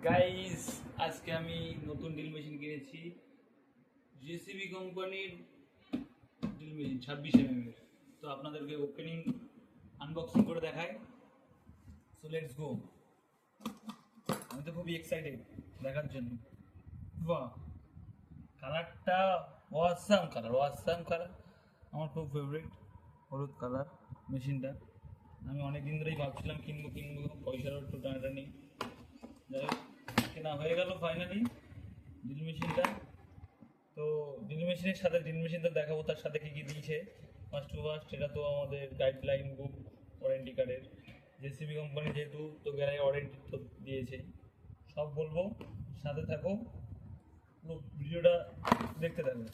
Guys, আজকে আমি নতুন ড্রিল মেশিন কিনেছি। জেসিবি কোম্পানির ড্রিল মেশিন 26 mm এর। তো আপনাদেরকে ওপেনিং আনবক্সিং করে দেখাই। So let's go. আমি তো খুবই এক্সাইটেড দেখার জন্য। বাহ, কালারটা ওয়াসাম কালার আমার খুব ফেভারিট। হলুদ কালার মেশিনটা। আমি অনেক দিন ধরেই ভাবছিলাম কিনবো, পয়সারও একটু টানাটানি। যাই হোক, কেনা হয়ে গেল ফাইনালি ড্রিল মেশিনটা। তো ড্রিল মেশিনের সাথে ড্রিল মেশিনটা দেখাবো, তার সাথে কী কী দিয়েছে। ফার্স্ট এটা তো আমাদের গাইডলাইন বুক, ওয়ারেন্টি কার্ডের। জেসিবি কোম্পানি যেহেতু, তো গ্যারান্টি ওয়ারেন্টি তো দিয়েছে। সব বলবো, সাথে থাকো, পুরো ভিডিওটা দেখতে থাকো।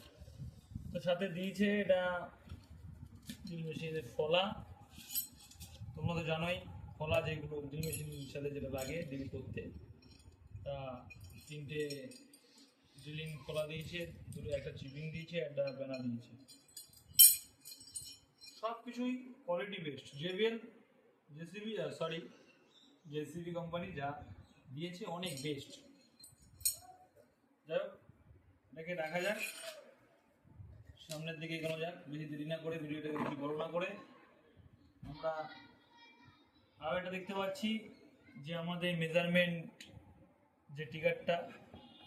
তো সাথে দিয়েছে এটা ড্রিল মেশিনের ফলা। তোমরা তো জানোই ফলা যেগুলো ড্রিল মেশিনের সাথে যেটা লাগে ড্রিল করতে। তা 3টে ড্রিলিং ফলা দিয়েছে, দুটো, একটা চিপিং দিয়েছে, একটা ব্যানার দিয়েছে। সব কিছুই কোয়ালিটি বেস্ট। জেসিবি কোম্পানি যা দিয়েছে অনেক বেস্ট। যাই হোক, এটাকে দেখা যাক, সামনের দিকে এগোনো যাক। বেশি দেরি না করে, ভিডিওটাকে বেশি বড় না করে। আমরা আরও এটা দেখতে পাচ্ছি যে আমাদের মেজারমেন্ট যে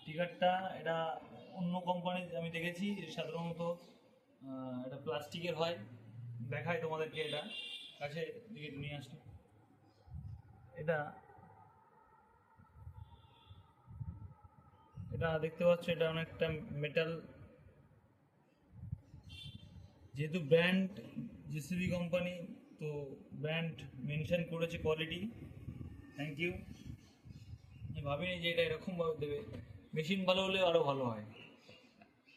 টিকারটা এটা অন্য কোম্পানির আমি দেখেছি সাধারণত এটা প্লাস্টিকের হয়। দেখায় তোমাদেরকে, এটা কাছে দিকে নিয়ে আসলো। এটা দেখতে পাচ্ছ, এটা অনেকটা মেটাল। যেহেতু ব্র্যান্ড জেসিবি কোম্পানি, তো ব্র্যান্ড মেনশন করেছে কোয়ালিটি। Thank you. আমি ভাবিনি যে এটা এরকমভাবে দেবে। মেশিন ভালো হলে আরও ভালো হয়।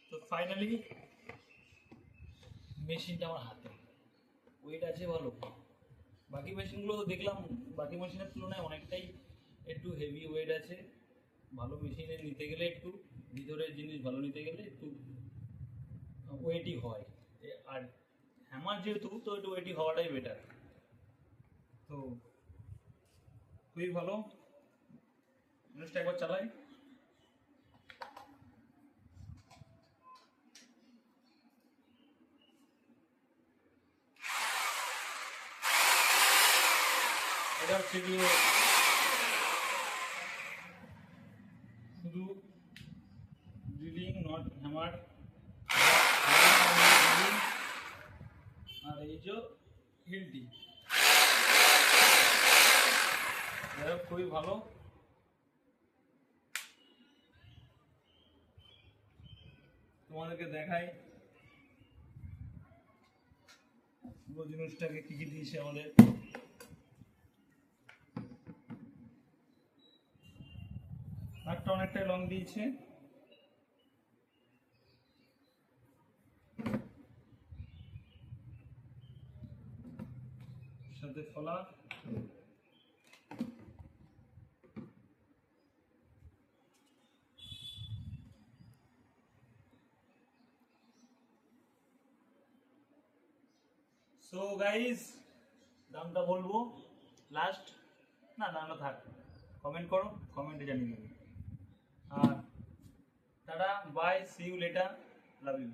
তো ফাইনালি মেশিনটা আমার হাতে, ওয়েট আছে ভালো। বাকি মেশিনগুলো তো দেখলাম, বাকি মেশিনের তুলনায় অনেকটাই একটু হেভি ওয়েট আছে। ভালো মেশিনে নিতে গেলে, একটু ভিতরের জিনিস ভালো নিতে গেলে একটু ওয়েটই হয়। আর হ্যামার যেহেতু, তো একটু ওয়েটই হওয়াটাই বেটার। তো খুবই ভালো। জিনিসটা একবার চালাই। এটা হচ্ছে গিয়ে শুধু ড্রিলিং, নট হ্যামার। আর এই যে হিলটি, খুবই ভালো। তোমাদেরকে দেখাই পুরো জিনিসটাকে কি কি দিয়েছে আমাদের। একটা অনেকটাই লং দিয়েছে। সাথে ফলা। সো গাইস, দামটা বলবো লাস্ট। না, দামটা থাক, কমেন্ট করো, কমেন্টে জানিয়ে দেবো। আর tata, bye, see you later, love you.